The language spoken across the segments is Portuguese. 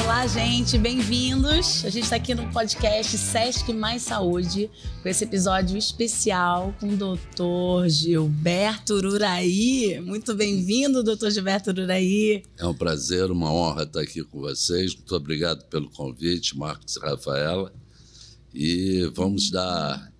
Olá, gente, bem-vindos. A gente está aqui no podcast Sesc Mais Saúde, com esse episódio especial com o Dr. Gilberto Ururaí. Muito bem-vindo, Dr. Gilberto Ururaí. É um prazer, uma honra estar aqui com vocês. Muito obrigado pelo convite, Marcos e Rafaela. E vamos dar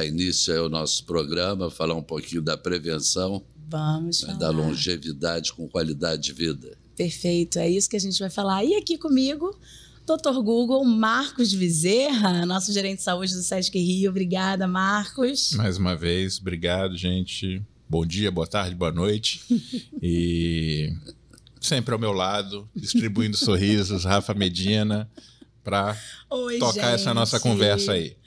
início ao nosso programa, falar um pouquinho da prevenção, da longevidade com qualidade de vida. Perfeito, é isso que a gente vai falar. E aqui comigo, Dr. Google Marcos Bezerra, nosso gerente de saúde do Sesc Rio. Obrigada, Marcos. Mais uma vez, obrigado, gente. Bom dia, boa tarde, boa noite. E sempre ao meu lado, distribuindo sorrisos, Rafa Medina, para tocar essa nossa conversa aí.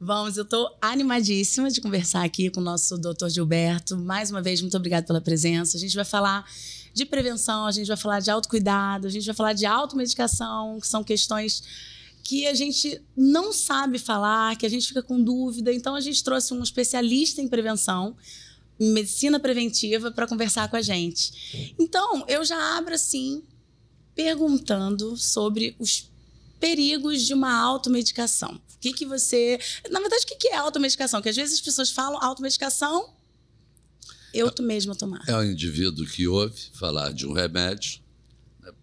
Vamos, eu estou animadíssima de conversar aqui com o nosso Dr. Gilberto. Mais uma vez, muito obrigada pela presença. A gente vai falar de prevenção, a gente vai falar de autocuidado, a gente vai falar de automedicação, que são questões que a gente não sabe falar, que a gente fica com dúvida. Então, a gente trouxe um especialista em prevenção, em medicina preventiva, para conversar com a gente. Então, eu já abro assim, perguntando sobre os perigos de uma automedicação. O que você... Na verdade, o que é automedicação? Porque às vezes as pessoas falam automedicação, eu mesmo tomar. É um indivíduo que ouve falar de um remédio,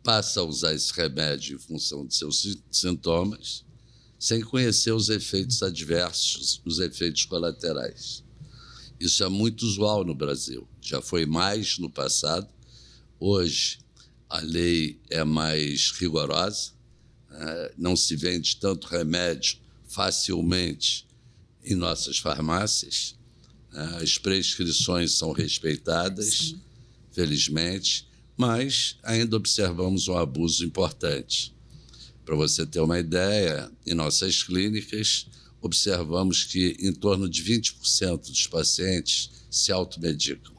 passa a usar esse remédio em função de seus sintomas, sem conhecer os efeitos adversos, os efeitos colaterais. Isso é muito usual no Brasil. Já foi mais no passado. Hoje, a lei é mais rigorosa. Não se vende tanto remédio facilmente em nossas farmácias. As prescrições são respeitadas, sim, felizmente, mas ainda observamos um abuso importante. Para você ter uma ideia, em nossas clínicas, observamos que em torno de 20% dos pacientes se automedicam.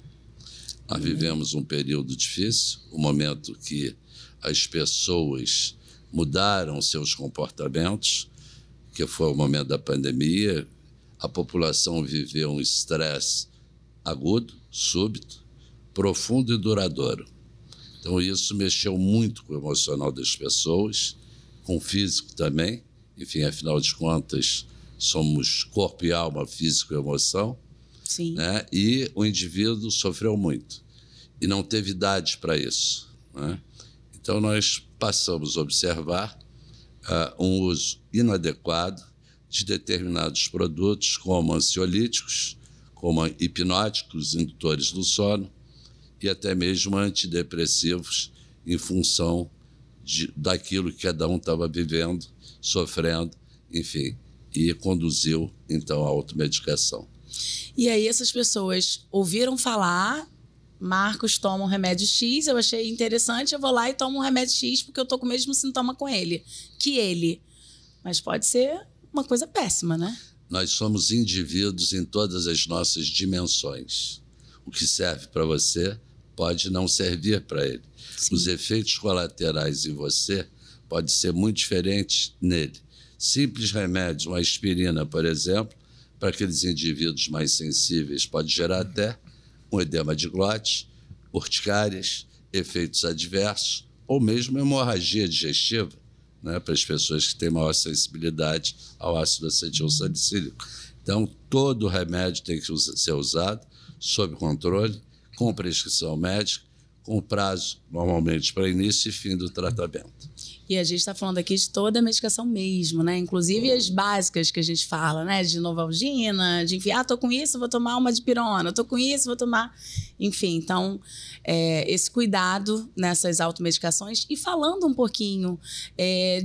Nós vivemos um período difícil, um momento que as pessoas mudaram seus comportamentos, que foi o momento da pandemia. A população viveu um estresse agudo, súbito, profundo e duradouro. Então, isso mexeu muito com o emocional das pessoas, com o físico também. Enfim, afinal de contas, somos corpo e alma, físico e emoção. Sim. Né? E o indivíduo sofreu muito e não teve idade para isso. Né? Então, nós passamos a observar um uso inadequado de determinados produtos, como ansiolíticos, como hipnóticos, indutores do sono, e até mesmo antidepressivos, em função daquilo que cada um estava vivendo, sofrendo, enfim, e conduziu, então, à automedicação. E aí essas pessoas ouviram falar, Marcos toma um remédio X, eu achei interessante, eu vou lá e tomo um remédio X porque eu estou com o mesmo sintoma com ele, mas pode ser uma coisa péssima, né? Nós somos indivíduos em todas as nossas dimensões. O que serve para você pode não servir para ele. Sim. Os efeitos colaterais em você podem ser muito diferentes nele. Simples remédios, uma aspirina, por exemplo, para aqueles indivíduos mais sensíveis, pode gerar até um edema de glote, urticárias, efeitos adversos, ou mesmo hemorragia digestiva, né, para as pessoas que têm maior sensibilidade ao ácido acetilsalicílico. Então, todo remédio tem que ser usado sob controle, com prescrição médica, com prazo, normalmente, para início e fim do tratamento. E a gente está falando aqui de toda a medicação mesmo, né? Inclusive as básicas que a gente fala, né? De Novalgina, de enfim, tô com isso, vou tomar uma dipirona, tô com isso, vou tomar... Enfim, então, esse cuidado nessas automedicações. E falando um pouquinho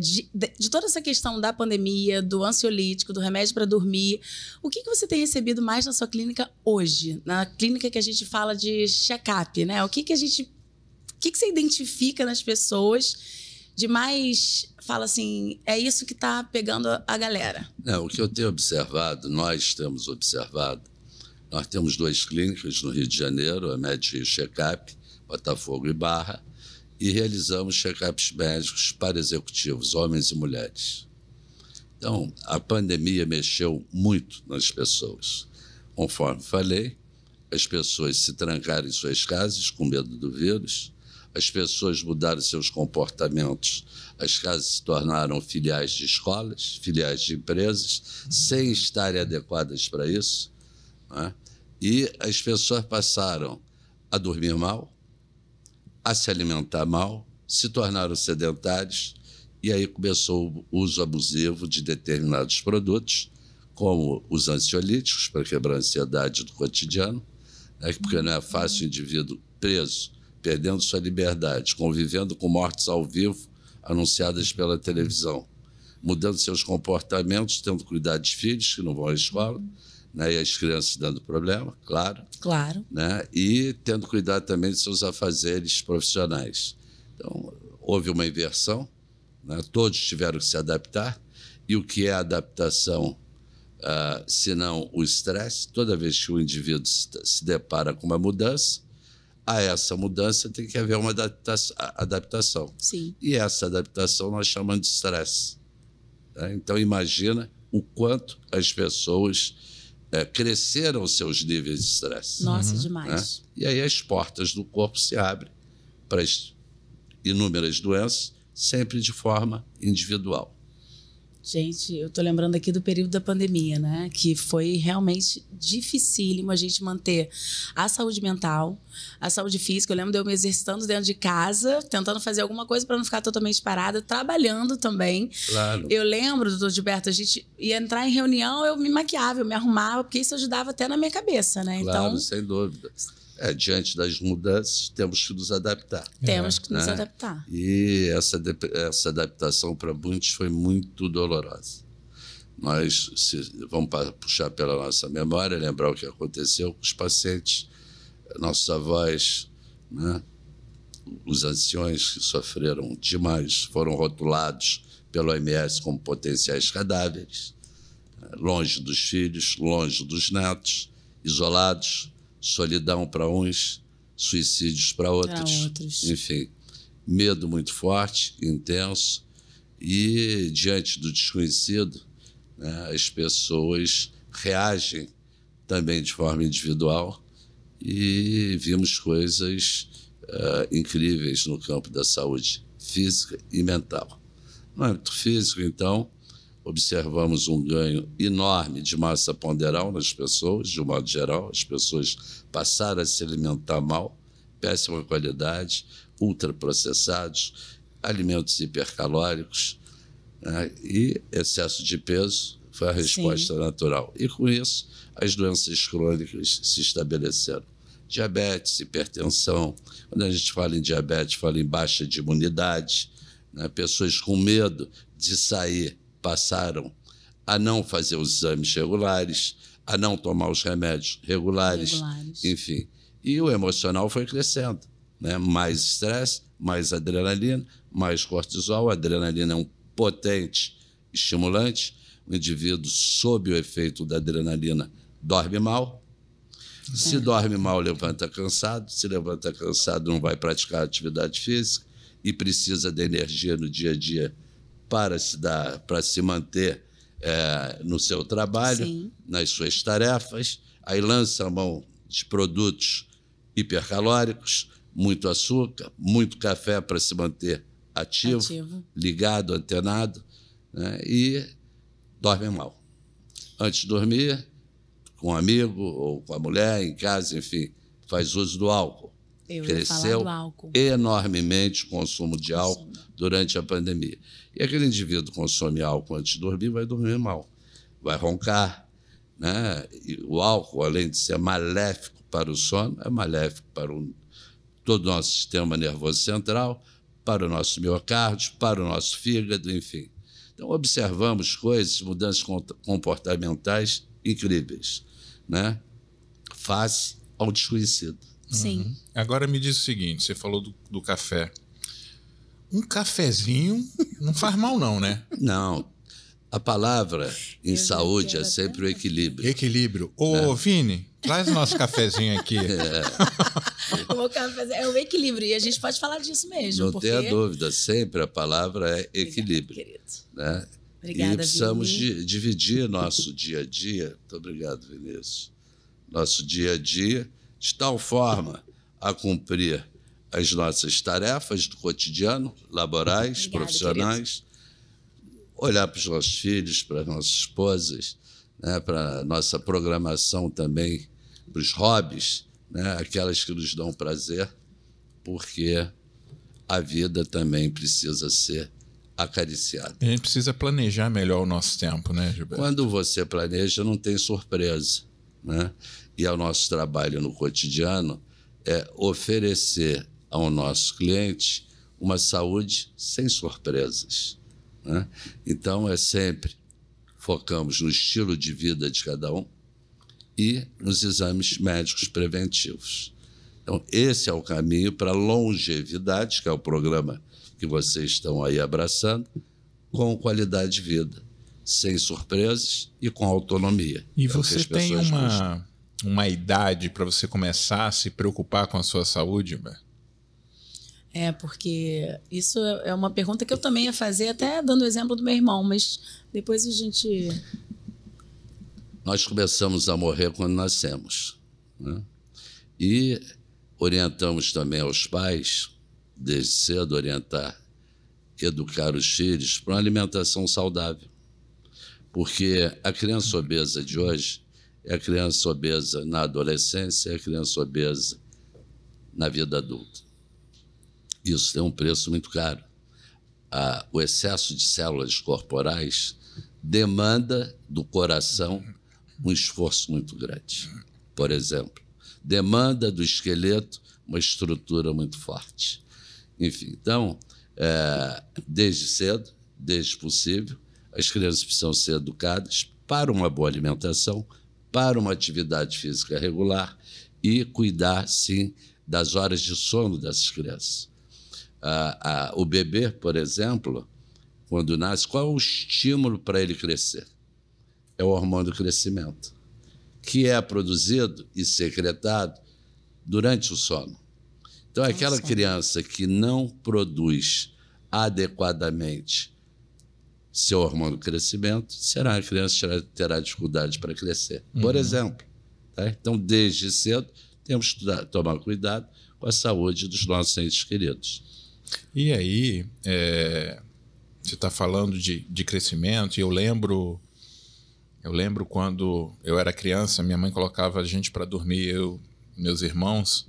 de toda essa questão da pandemia, do ansiolítico, do remédio para dormir, o que você tem recebido mais na sua clínica hoje? Na clínica que a gente fala de check-up, né? O que você identifica nas pessoas de mais, fala assim, é isso que está pegando a galera? O que eu tenho observado, nós temos observado, nós temos 2 clínicas no Rio de Janeiro, a Med Rio Check-up, Botafogo e Barra, e realizamos check-ups médicos para executivos, homens e mulheres. Então, a pandemia mexeu muito nas pessoas. Conforme falei, as pessoas se trancaram em suas casas com medo do vírus, as pessoas mudaram seus comportamentos, as casas se tornaram filiais de escolas, filiais de empresas, sem estarem adequadas para isso, né? E as pessoas passaram a dormir mal, a se alimentar mal, se tornaram sedentários, e aí começou o uso abusivo de determinados produtos, como os ansiolíticos, para quebrar a ansiedade do cotidiano, né? Porque não é fácil o indivíduo preso, perdendo sua liberdade, convivendo com mortes ao vivo anunciadas pela televisão, mudando seus comportamentos, tendo cuidado de filhos que não vão à escola, né? E as crianças dando problema, claro. Claro. Né? E tendo cuidado também de seus afazeres profissionais. Então, houve uma inversão, né? Todos tiveram que se adaptar, e o que é adaptação, se não o estresse? Toda vez que o indivíduo se depara com uma mudança, a essa mudança tem que haver uma adaptação. Sim. E essa adaptação nós chamamos de estresse. Né? Então, imagina o quanto as pessoas cresceram seus níveis de estresse. Nossa, demais. Né? E aí as portas do corpo se abrem para as inúmeras doenças, sempre de forma individual. Gente, eu tô lembrando aqui do período da pandemia, né? Que foi realmente dificílimo a gente manter a saúde mental, a saúde física. Eu lembro de eu me exercitando dentro de casa, tentando fazer alguma coisa para não ficar totalmente parada, trabalhando também. Claro. Eu lembro, doutor Gilberto, a gente ia entrar em reunião, eu me maquiava, eu me arrumava, porque isso ajudava até na minha cabeça, né? Claro, então, sem dúvida. Diante das mudanças, temos que nos adaptar. Temos que nos adaptar. E essa adaptação para muitos foi muito dolorosa. Nós vamos puxar pela nossa memória, lembrar o que aconteceu com os pacientes, nossos avós, né? Os anciões que sofreram demais, foram rotulados pelo OMS como potenciais cadáveres, longe dos filhos, longe dos netos, isolados, solidão para uns, suicídios para outros. Enfim, medo muito forte, intenso, e diante do desconhecido, né, as pessoas reagem também de forma individual, e vimos coisas incríveis no campo da saúde física e mental. No âmbito físico, então, observamos um ganho enorme de massa ponderal nas pessoas, de um modo geral. As pessoas passaram a se alimentar mal, péssima qualidade, ultraprocessados, alimentos hipercalóricos, né? E excesso de peso foi a resposta natural. E, com isso, as doenças crônicas se estabeleceram. Diabetes, hipertensão. Quando a gente fala em diabetes, fala em baixa de imunidade, né? Pessoas com medo de sair passaram a não fazer os exames regulares, a não tomar os remédios regulares. Enfim. E o emocional foi crescendo, né? Mais estresse, mais adrenalina, mais cortisol. A adrenalina é um potente estimulante. O indivíduo, sob o efeito da adrenalina, dorme mal. Se dorme mal, levanta cansado. Se levanta cansado, não vai praticar atividade física e precisa da energia no dia a dia para se manter no seu trabalho, nas suas tarefas. Aí lança a mão de produtos hipercalóricos, muito açúcar, muito café para se manter ativo, ligado, antenado, né? E dorme mal. Antes de dormir, com um amigo ou com a mulher, em casa, enfim, faz uso do álcool. Cresceu enormemente o consumo de álcool durante a pandemia. E aquele indivíduo consome álcool antes de dormir, vai dormir mal, vai roncar, né? E o álcool, além de ser maléfico para o sono, é maléfico para todo o nosso sistema nervoso central, para o nosso miocárdio, para o nosso fígado, enfim. Então, observamos coisas, mudanças comportamentais incríveis, né? Face ao desconhecido. Sim. Agora me diz o seguinte, você falou do café. Um cafezinho não faz mal não, né? Não. A palavra em saúde é sempre o equilíbrio. Equilíbrio. Ô, Vini, traz o nosso cafezinho aqui. É o equilíbrio, e a gente pode falar disso mesmo. Não tenha dúvida, sempre a palavra é equilíbrio. Obrigada, né? Obrigada, e precisamos Vini. dividir nosso dia a dia. Muito obrigado, Vinícius. Nosso dia a dia, de tal forma a cumprir as nossas tarefas do cotidiano, laborais, profissionais, olhar para os nossos filhos, para as nossas esposas, né, para a nossa programação também, para os hobbies, né, aquelas que nos dão prazer, porque a vida também precisa ser acariciada. A gente precisa planejar melhor o nosso tempo, né, Gilberto? Quando você planeja, não tem surpresa, né? E o nosso trabalho no cotidiano é oferecer ao nosso cliente uma saúde sem surpresas, né? Então, sempre focamos no estilo de vida de cada um e nos exames médicos preventivos. Então, esse é o caminho para a longevidade, que é o programa que vocês estão aí abraçando, com qualidade de vida, sem surpresas e com autonomia. E você tem uma idade para você começar a se preocupar com a sua saúde, Gilberto? Porque isso é uma pergunta que eu também ia fazer, até dando o exemplo do meu irmão, mas depois a gente... Nós começamos a morrer quando nascemos, né? E orientamos também aos pais, desde cedo, orientar, educar os filhos para uma alimentação saudável. Porque a criança obesa de hoje é a criança obesa na adolescência, é a criança obesa na vida adulta. Isso tem um preço muito caro. O excesso de células corporais demanda do coração um esforço muito grande. Por exemplo, demanda do esqueleto uma estrutura muito forte. Enfim, então, desde cedo, desde possível, as crianças precisam ser educadas para uma boa alimentação, para uma atividade física regular e cuidar, sim, das horas de sono dessas crianças. O bebê, por exemplo, quando nasce, qual é o estímulo para ele crescer? É o hormônio do crescimento, que é produzido e secretado durante o sono. Então, aquela criança que não produz adequadamente seu hormônio do crescimento, será a criança que terá dificuldade para crescer. Por exemplo. Tá? Então, desde cedo, temos que tomar cuidado com a saúde dos nossos entes queridos. E aí, você está falando de crescimento, e eu lembro quando eu era criança, minha mãe colocava a gente para dormir, eu e meus irmãos,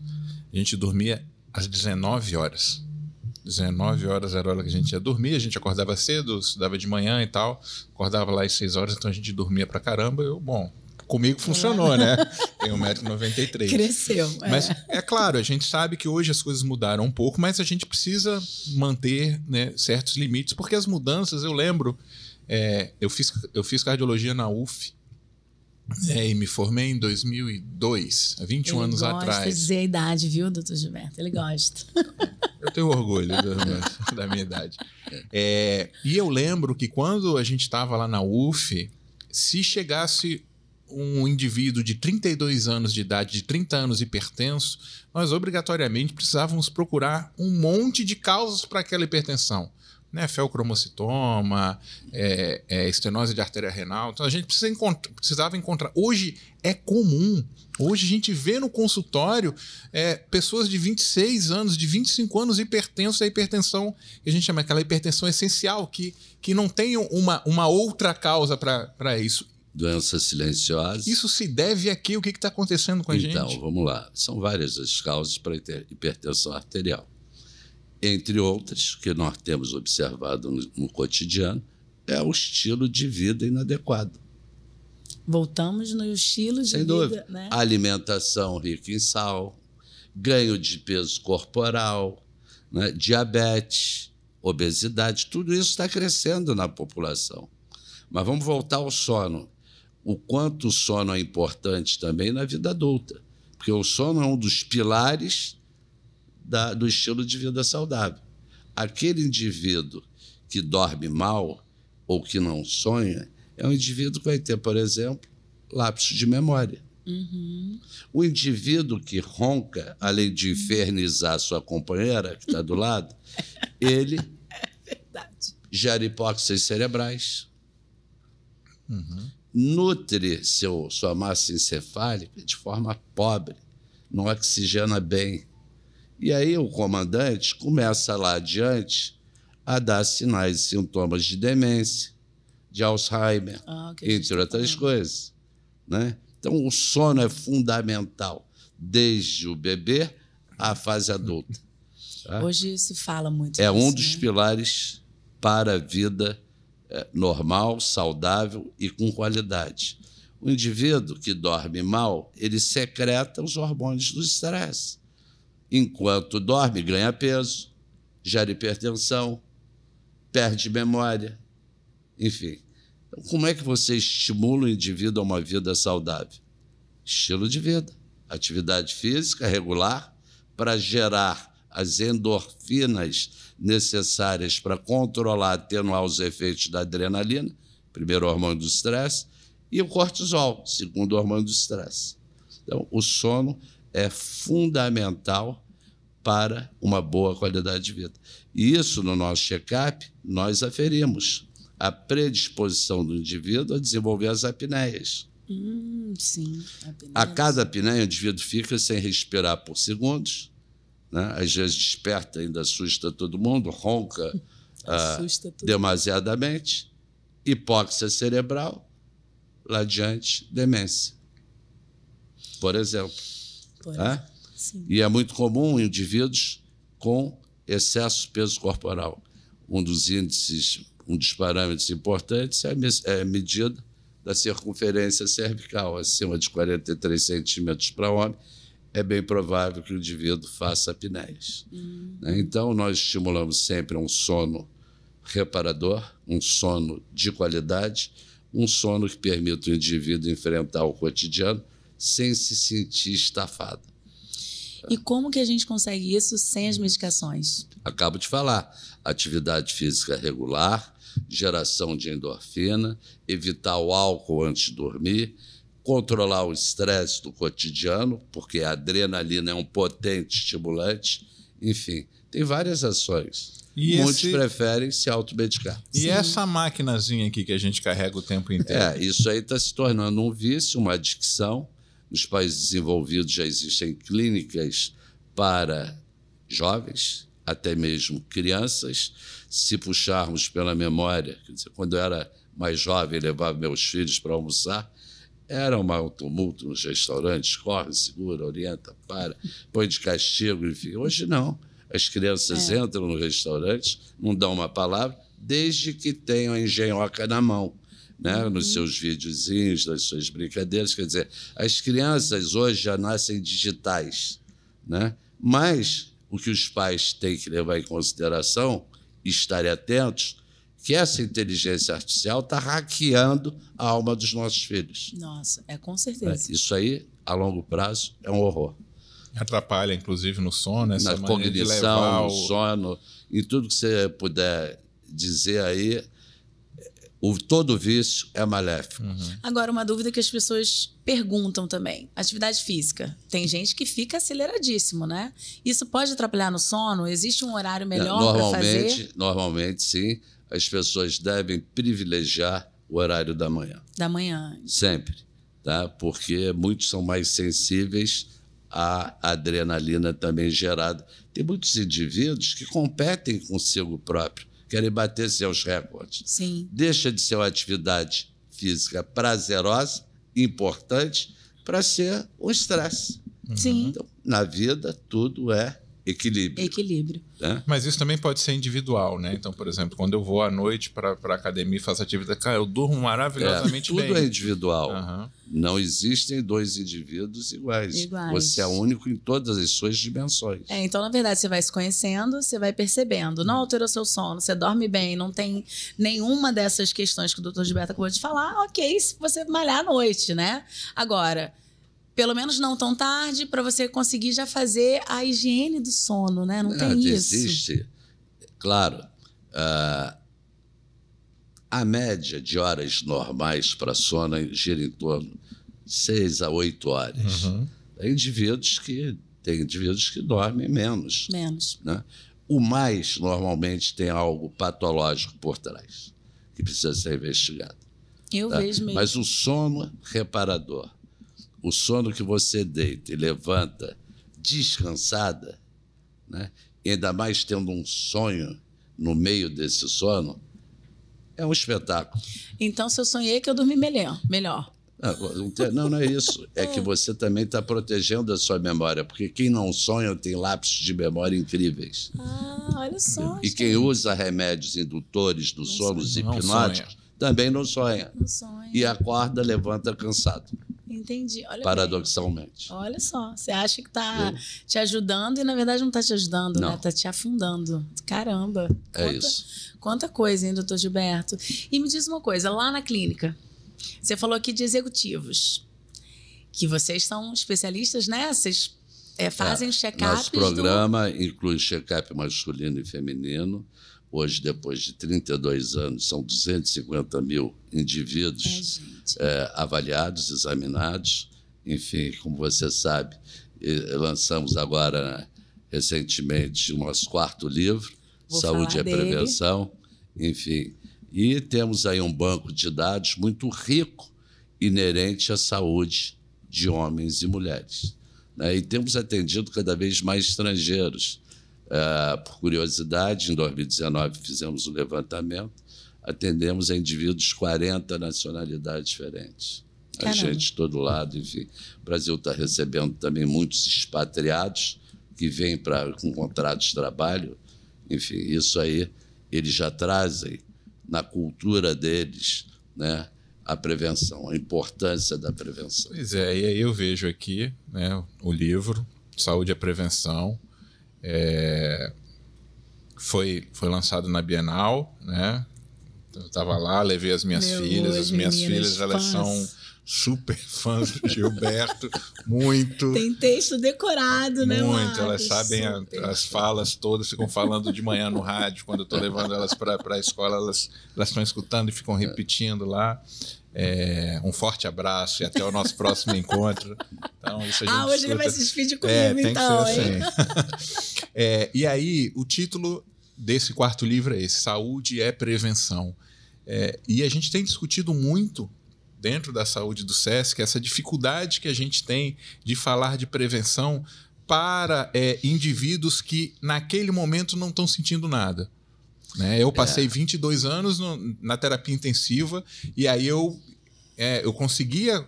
a gente dormia às 19 horas. 19 horas era a hora que a gente ia dormir, a gente acordava cedo, estudava de manhã e tal, acordava lá às 6 horas, então a gente dormia pra caramba. Comigo funcionou, né? Tenho 1,93 m. Cresceu. Mas é claro, a gente sabe que hoje as coisas mudaram um pouco, mas a gente precisa manter, né, certos limites, porque as mudanças, eu lembro, eu fiz cardiologia na UF, e me formei em 2002, há 21 anos atrás. Ele gosta de dizer a idade, viu, doutor Gilberto? Ele gosta. Eu tenho orgulho da minha idade. E eu lembro que quando a gente estava lá na UF, se chegasse um indivíduo de 32 anos de idade, de 30 anos hipertenso, nós obrigatoriamente precisávamos procurar um monte de causas para aquela hipertensão. Né, feocromocitoma, estenose de artéria renal. Então a gente precisava encontrar. Hoje é comum. Hoje a gente vê no consultório pessoas de 26 anos, de 25 anos hipertensos. A hipertensão, que a gente chama aquela hipertensão essencial, que não tem uma outra causa para isso. Doença silenciosa. Isso se deve a quê? O que está acontecendo com a gente? Então, vamos lá. São várias as causas para hipertensão arterial. Entre outras, que nós temos observado no cotidiano, é o estilo de vida inadequado. Voltamos no estilo de vida. Sem dúvida. Né? Alimentação rica em sal, ganho de peso corporal, né? Diabetes, obesidade, tudo isso está crescendo na população. Mas vamos voltar ao sono. O quanto o sono é importante também na vida adulta, porque o sono é um dos pilares do estilo de vida saudável. Aquele indivíduo que dorme mal, ou que não sonha é um indivíduo que vai ter, por exemplo, lapso de memória. O indivíduo que ronca, além de infernizar sua companheira, que está do lado, ele gera hipóxias cerebrais, nutre sua massa encefálica de forma pobre, não oxigena bem. E aí o comandante começa lá adiante a dar sinais e sintomas de demência, de Alzheimer, entre outras coisas, né? Então, o sono é fundamental, desde o bebê à fase adulta. Tá? Hoje se fala muito disso. É um dos né? pilares para a vida normal, saudável e com qualidade. O indivíduo que dorme mal, ele secreta os hormônios do estresse. Enquanto dorme, ganha peso, gera hipertensão, perde memória, enfim. Então, como é que você estimula o indivíduo a uma vida saudável? Estilo de vida, atividade física regular para gerar as endorfinas necessárias para controlar, atenuar os efeitos da adrenalina, primeiro hormônio do estresse, e o cortisol, segundo hormônio do estresse. Então, o sono é fundamental para uma boa qualidade de vida. E isso, no nosso check-up, nós aferimos a predisposição do indivíduo a desenvolver as apneias. Sim. A cada apneia, o indivíduo fica sem respirar por segundos, né? Às vezes desperta, ainda assusta todo mundo, ronca demasiadamente, hipóxia cerebral, lá adiante, demência, por exemplo. E é muito comum em indivíduos com excesso de peso corporal. Um dos índices, um dos parâmetros importantes é a medida da circunferência cervical, acima de 43 centímetros para homem, é bem provável que o indivíduo faça apneias. Então, nós estimulamos sempre um sono reparador, um sono de qualidade, um sono que permita o indivíduo enfrentar o cotidiano sem se sentir estafado. E como que a gente consegue isso sem as medicações? Acabo de falar. Atividade física regular, geração de endorfina, evitar o álcool antes de dormir, controlar o estresse do cotidiano, porque a adrenalina é um potente estimulante. Enfim, tem várias ações. Muitos preferem se automedicar. E essa maquinazinha aqui que a gente carrega o tempo inteiro? Isso aí está se tornando um vício, uma adicção. Nos países desenvolvidos já existem clínicas para jovens, até mesmo crianças. Se puxarmos pela memória, quer dizer, quando eu era mais jovem, levava meus filhos para almoçar, era um tumulto nos restaurantes, corre, segura, orienta, põe de castigo, enfim. Hoje não. As crianças entram no restaurante, não dão uma palavra, desde que tenham a engenhoca na mão, né? Nos seus videozinhos, nas suas brincadeiras. Quer dizer, as crianças hoje já nascem digitais, né? Mas o que os pais têm que levar em consideração e estarem atentos, que essa inteligência artificial está hackeando a alma dos nossos filhos. Nossa, com certeza. Isso aí, a longo prazo, é um horror. Atrapalha, inclusive, no sono, essa na cognição, no sono, em tudo que você puder dizer aí, todo vício é maléfico. Agora, uma dúvida que as pessoas perguntam também. Atividade física. Tem gente que fica aceleradíssimo, né? Isso pode atrapalhar no sono? Existe um horário melhor para fazer? Normalmente, sim. As pessoas devem privilegiar o horário da manhã. Da manhã. Sempre. Tá? Porque muitos são mais sensíveis à adrenalina também gerada. Tem muitos indivíduos que competem consigo próprio, querem bater seus recordes. Sim. Deixa de ser uma atividade física prazerosa, importante, para ser um estresse. Sim. Então, na vida, tudo é equilíbrio. Equilíbrio. Né? Mas isso também pode ser individual, né? Então, por exemplo, quando eu vou à noite para a academia e faço atividade, cara, eu durmo maravilhosamente bem. Tudo é individual. Não existem dois indivíduos iguais. Você é único em todas as suas dimensões. Então, na verdade, você vai se conhecendo, você vai percebendo. Não alterou seu sono, você dorme bem, não tem nenhuma dessas questões que o Dr. Gilberto acabou de falar. Ok, se você malhar à noite, né? Agora, pelo menos não tão tarde, para você conseguir já fazer a higiene do sono, né? Não tem isso. Existe, claro. A média de horas normais para sono gira em torno de 6 a 8 horas. Tem indivíduos que dormem menos. Né? O mais, normalmente, tem algo patológico por trás, que precisa ser investigado. Eu vejo mesmo. Mas o sono reparador, o sono que você deita e levanta descansada, né? E ainda mais tendo um sonho no meio desse sono, é um espetáculo. Então, se eu sonhei que eu dormi melhor. Não é isso. É que você também está protegendo a sua memória, porque quem não sonha tem lapsos de memória incríveis. Olha só. E quem usa remédios indutores do sono, os hipnóticos, também não sonha. E acorda, levanta cansado. Entendi. Olha paradoxalmente. Bem. Olha só, você acha que está te ajudando e, na verdade, não está te ajudando, né? Está te afundando. Caramba. Isso. Quanta coisa, hein, doutor Gilberto? E me diz uma coisa, lá na clínica, você falou aqui de executivos, que vocês são especialistas, né? Vocês fazem check-ups. Nosso programa inclui check-up masculino e feminino. Hoje, depois de 32 anos, são 250 mil indivíduos avaliados, examinados. Enfim, como você sabe, lançamos agora, recentemente, o nosso 4º livro, Saúde é Prevenção. Enfim, e temos aí um banco de dados muito rico, inerente à saúde de homens e mulheres. Né? E temos atendido cada vez mais estrangeiros. Por curiosidade, em 2019 fizemos um levantamento, atendemos a indivíduos de 40 nacionalidades diferentes. A gente de todo lado, enfim. O Brasil está recebendo também muitos expatriados que vêm com contratos de trabalho. Enfim, isso aí eles já trazem na cultura deles, né, a prevenção, a importância da prevenção. Pois é, e aí eu vejo aqui, né, o livro Saúde é Prevenção. Foi lançado na Bienal, né? Eu estava lá, levei as minhas filhas. As minhas filhas, elas são super fãs do Gilberto, muito. Tem texto decorado, né? Muito, elas sabem as falas todas, ficam falando de manhã no rádio, quando eu estou levando elas para a escola, elas estão escutando e ficam repetindo lá. Um forte abraço e até o nosso próximo encontro. Então, isso a gente hoje ele vai se despedir comigo, tem então. Que ser assim. E aí, o título desse 4º livro é esse, Saúde é Prevenção. E a gente tem discutido muito dentro da saúde do SESC essa dificuldade que a gente tem de falar de prevenção para indivíduos que naquele momento não estão sentindo nada. Né? Eu passei 22 anos na terapia intensiva e aí eu conseguia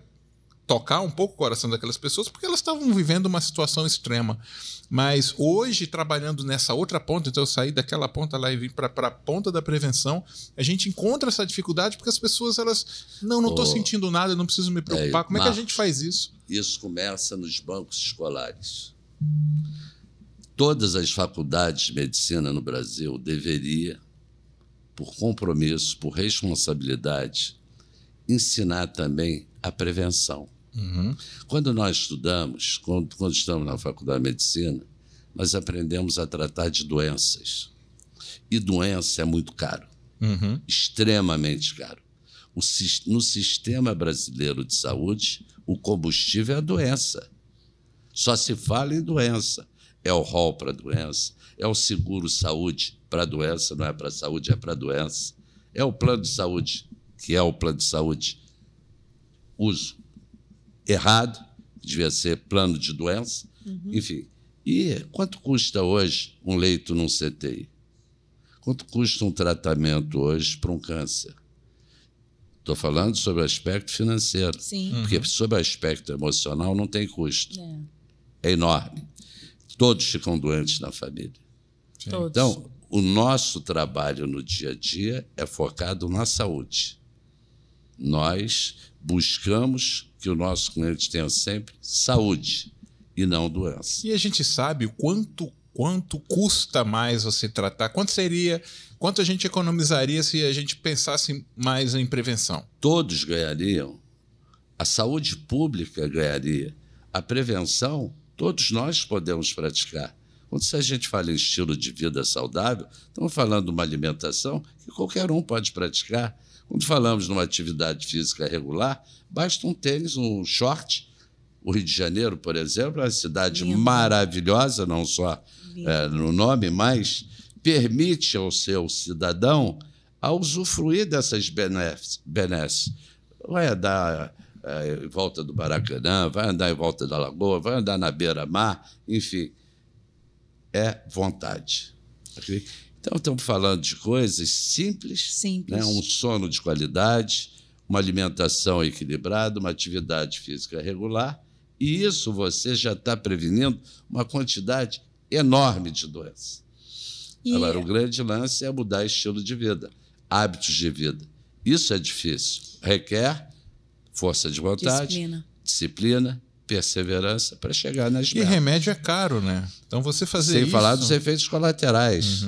tocar um pouco o coração daquelas pessoas porque elas estavam vivendo uma situação extrema. Mas hoje, trabalhando nessa outra ponta, então eu saí daquela ponta lá e vim para a ponta da prevenção, a gente encontra essa dificuldade porque as pessoas, não estou sentindo nada, eu não preciso me preocupar. Como é que a gente faz isso? Isso começa nos bancos escolares. Todas as faculdades de medicina no Brasil deveria, por compromisso, por responsabilidade, ensinar também a prevenção. Quando nós estudamos, quando estamos na faculdade de medicina, nós aprendemos a tratar de doenças. E doença é muito caro, extremamente caro. No sistema brasileiro de saúde, o combustível é a doença. Só se fala em doença. É o rol para a doença, é o seguro-saúde para a doença, não é para a saúde, é para a doença. É o plano de saúde, que é o plano de saúde uso errado, devia ser plano de doença, enfim. E quanto custa hoje um leito num CTI? Quanto custa um tratamento hoje para um câncer? Estou falando sobre o aspecto financeiro, porque sobre o aspecto emocional não tem custo. É enorme. Todos ficam doentes na família. Então, o nosso trabalho no dia a dia é focado na saúde. Nós buscamos que o nosso cliente tenha sempre saúde e não doença. E a gente sabe o quanto custa mais você tratar? Quanto a gente economizaria se a gente pensasse mais em prevenção? Todos ganhariam. A saúde pública ganharia. A prevenção, todos nós podemos praticar. Quando a gente fala em estilo de vida saudável, estamos falando de uma alimentação que qualquer um pode praticar. Quando falamos numa atividade física regular, basta um tênis, um short. O Rio de Janeiro, por exemplo, é uma cidade maravilhosa, não só no nome, mas permite ao seu cidadão a usufruir dessas benesses. Vai andar em volta do Maracanã, vai andar em volta da Lagoa, vai andar na beira-mar, enfim, é vontade. Okay? Então, estamos falando de coisas simples. Né? Um sono de qualidade, uma alimentação equilibrada, uma atividade física regular, e isso você já está prevenindo uma quantidade enorme de doenças. Agora, o grande lance é mudar estilo de vida, hábitos de vida. Isso é difícil. Requer força de vontade, disciplina, perseverança para chegar nas metas. E remédio é caro, né? Então, você fazer isso... Sem falar dos efeitos colaterais.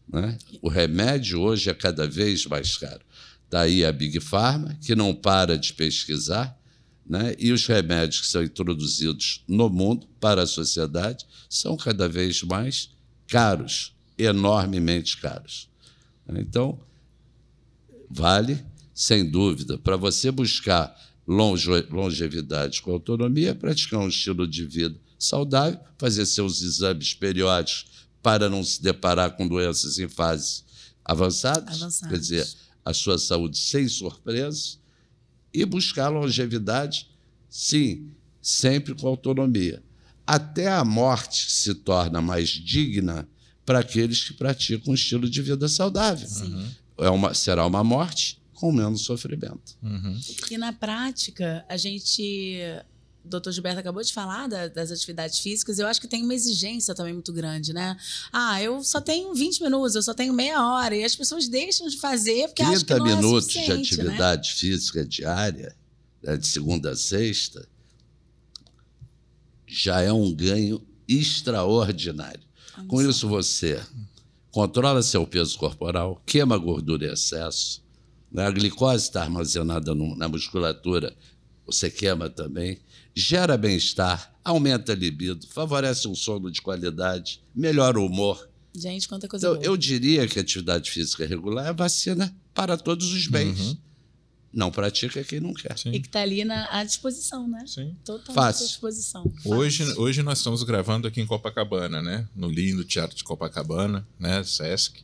Né? O remédio hoje é cada vez mais caro. Daí a Big Pharma, que não para de pesquisar, né? E os remédios que são introduzidos no mundo para a sociedade são cada vez mais caros, enormemente caros. Então, vale, sem dúvida, para você buscar longevidade com autonomia, praticar um estilo de vida saudável, fazer seus exames periódicos para não se deparar com doenças em fases avançadas. Quer dizer, a sua saúde sem surpresas, e buscar longevidade, sim, sempre com autonomia. Até a morte se torna mais digna para aqueles que praticam um estilo de vida saudável. Será uma morte com menos sofrimento. E, na prática, a gente... O doutor Gilberto acabou de falar das atividades físicas, eu acho que tem uma exigência também muito grande, né? Eu só tenho 20 minutos, eu só tenho meia hora, e as pessoas deixam de fazer porque acham que não é 30 minutos de suficiente, atividade física diária, né, de segunda a sexta, já é um ganho extraordinário. Com isso, você controla seu peso corporal, queima gordura em excesso, né? A glicose está armazenada na musculatura, você queima também, gera bem-estar, aumenta a libido, favorece um sono de qualidade, melhora o humor. Gente, quanta coisa boa. Eu diria que a atividade física regular é a vacina para todos os bens. Não pratica quem não quer. Sim. E que está ali à disposição, né? Sim. Totalmente à disposição. Hoje nós estamos gravando aqui em Copacabana, né? No lindo Teatro de Copacabana, né? Sesc.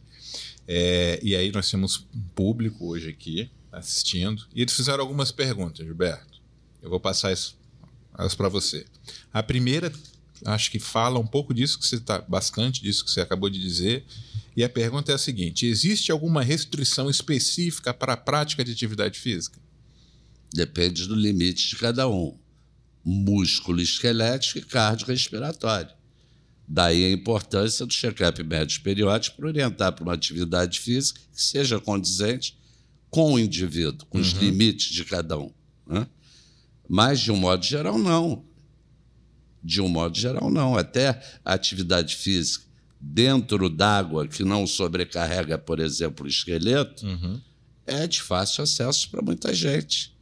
E aí nós temos um público hoje aqui assistindo. E eles fizeram algumas perguntas, Gilberto. Eu vou passar elas para você. A primeira, acho que fala um pouco disso que você está, bastante disso que você acabou de dizer. E a pergunta é a seguinte: existe alguma restrição específica para a prática de atividade física? Depende do limite de cada um. Músculo esquelético e cardiorrespiratório. Daí a importância do check-up médico periódico para orientar para uma atividade física que seja condizente com o indivíduo, com os limites de cada um. Né? Mas, de um modo geral, não. De um modo geral, não. Até a atividade física dentro d'água, que não sobrecarrega, por exemplo, o esqueleto, é de fácil acesso para muita gente.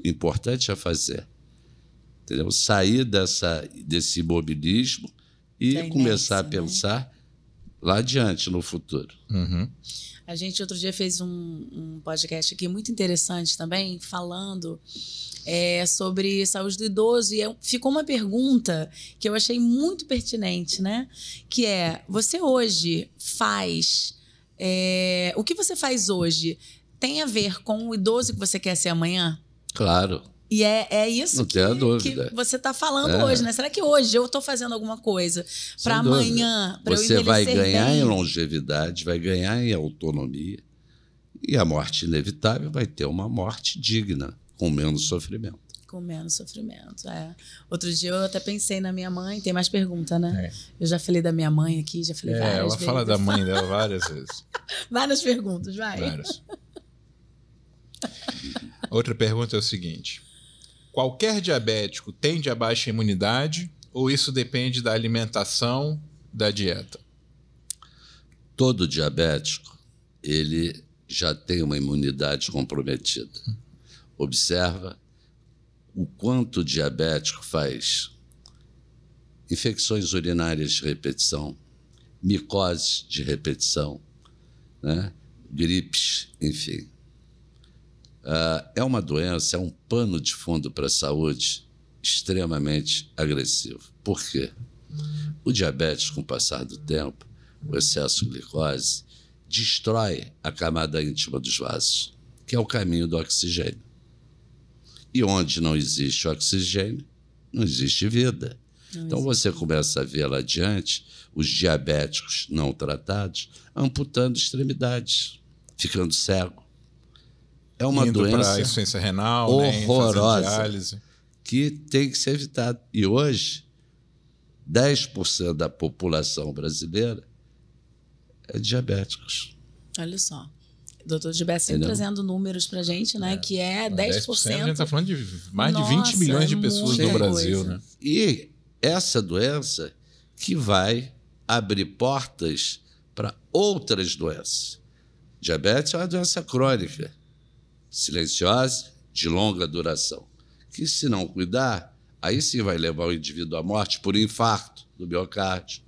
Importante é fazer. Entendeu? Sair desse imobilismo e começar a pensar lá adiante, no futuro. A gente, outro dia, fez um podcast aqui muito interessante também, falando sobre saúde do idoso. E ficou uma pergunta que eu achei muito pertinente, né? Que é, você hoje faz... o que você faz hoje tem a ver com o idoso que você quer ser amanhã? Claro. E é isso que você está falando hoje, né? Será que hoje eu estou fazendo alguma coisa para amanhã, para eu envelhecer bem? Você vai ganhar em longevidade, vai ganhar em autonomia, e a morte inevitável vai ter uma morte digna, com menos sofrimento. Com menos sofrimento, Outro dia eu até pensei na minha mãe. Tem mais pergunta, né? Eu já falei da minha mãe aqui, já falei várias vezes. Ela fala da mãe dela várias vezes. Várias perguntas, vai. Várias. Outra pergunta é o seguinte: qualquer diabético tende a baixa imunidade ou isso depende da alimentação, da dieta? Todo diabético, ele já tem uma imunidade comprometida. Observa o quanto o diabético faz infecções urinárias de repetição, micose de repetição, né? Gripes, enfim. É uma doença, é um pano de fundo para a saúde extremamente agressivo. Por quê? O diabetes, com o passar do tempo, o excesso de glicose, destrói a camada íntima dos vasos, que é o caminho do oxigênio. E onde não existe oxigênio, não existe vida. Então você começa a ver lá adiante os diabéticos não tratados amputando extremidades, ficando cego. É uma doença insuficiência renal, horrorosa, né, que tem que ser evitada. E hoje, 10% da população brasileira é diabéticos. Olha só. O doutor Gilberto sempre trazendo números para a gente, né? Que é 10%. A gente está falando de mais de 20 milhões de pessoas no Brasil, né? E essa doença que vai abrir portas para outras doenças. Diabetes é uma doença crônica, silenciosa, de longa duração, que se não cuidar, aí sim vai levar o indivíduo à morte por infarto do miocárdio,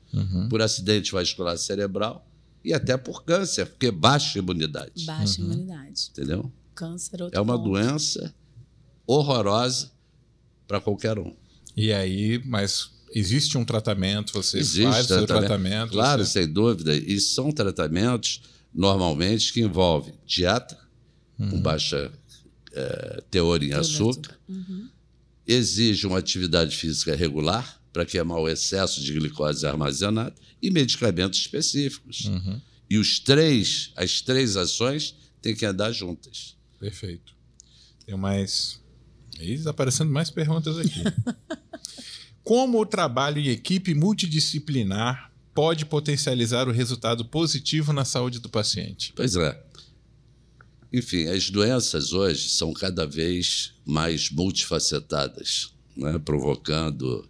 por acidente vascular cerebral e até por câncer, porque baixa imunidade. Baixa imunidade. Entendeu? Câncer, outro é uma ponto. doença horrorosa para qualquer um. E aí, mas existe um tratamento, você existe faz o seu tratamento? Claro, sem dúvida. E são tratamentos, normalmente, que envolvem dieta, com baixa teor em açúcar, exige uma atividade física regular para queimar o excesso de glicose armazenada e medicamentos específicos. E as três ações têm que andar juntas. Perfeito. Tem mais... Está aparecendo mais perguntas aqui. Como o trabalho em equipe multidisciplinar pode potencializar o resultado positivo na saúde do paciente? Pois é. Enfim, as doenças hoje são cada vez mais multifacetadas, né? Provocando